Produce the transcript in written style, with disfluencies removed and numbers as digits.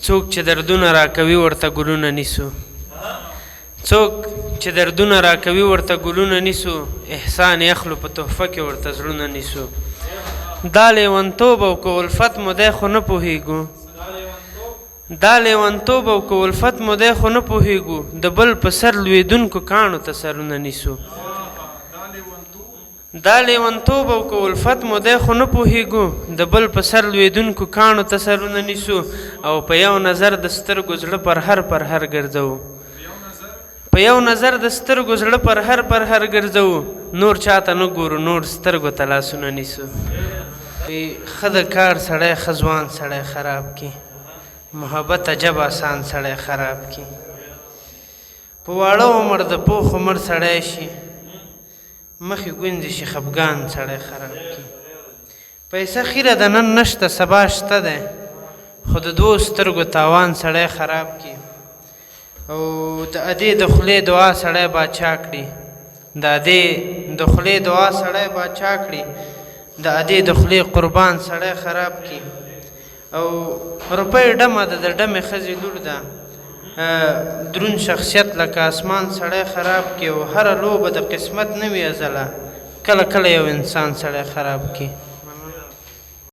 څوک چې دردونه راکوي ورته ګلونه نیسو څوک چې دردونه راکوي ورته ګلونه نیسو احسان اخلو په تحفه کې ورته زړونه نیسو دا لیونتوب او که الفت مو دی خو نه پوهېږو دا لیونتوب او که الفت مو دی خو نه پوهېږو د بل په سر لوېدونکو کاڼو ته سرونه نیسو دا لیونتوب او که الفت مو دی خو نه پوهېږو د بل په سر لوېدونکو کاڼو ته سرونه نیسو او په یو نظر د سترګو زړه پر هر ګرځوو په یو نظر د سترګو زړه پر هر ګرځوو نور چاته نه ګورو نور سترګو ته لاسونه نیسو ښه د کار سړی ښه ځوان سړی خراب کی محبت عجب آسان سړی خراب کی په واړه عمر د پوخ عمر سړی شي مخې ګونځې شي خفګان سړی خراب کی پیسه خیره د نن نشته سبا شته دی خو د دوو سترګو تاوان سړی خراب کی او د ادې د خولې دعا سړی باچا کړي د ادې د خولې دعا سړی باچا کړي د ادې د خولې قربان سړی خراب کی او روپۍ ډمه ده د ډمې ښځې لور ده درون شخصیت لکه اسمان سړی خراب کی او هره لوبه د قسمت نه وي ازله کله کله یو انسان سړی خراب کی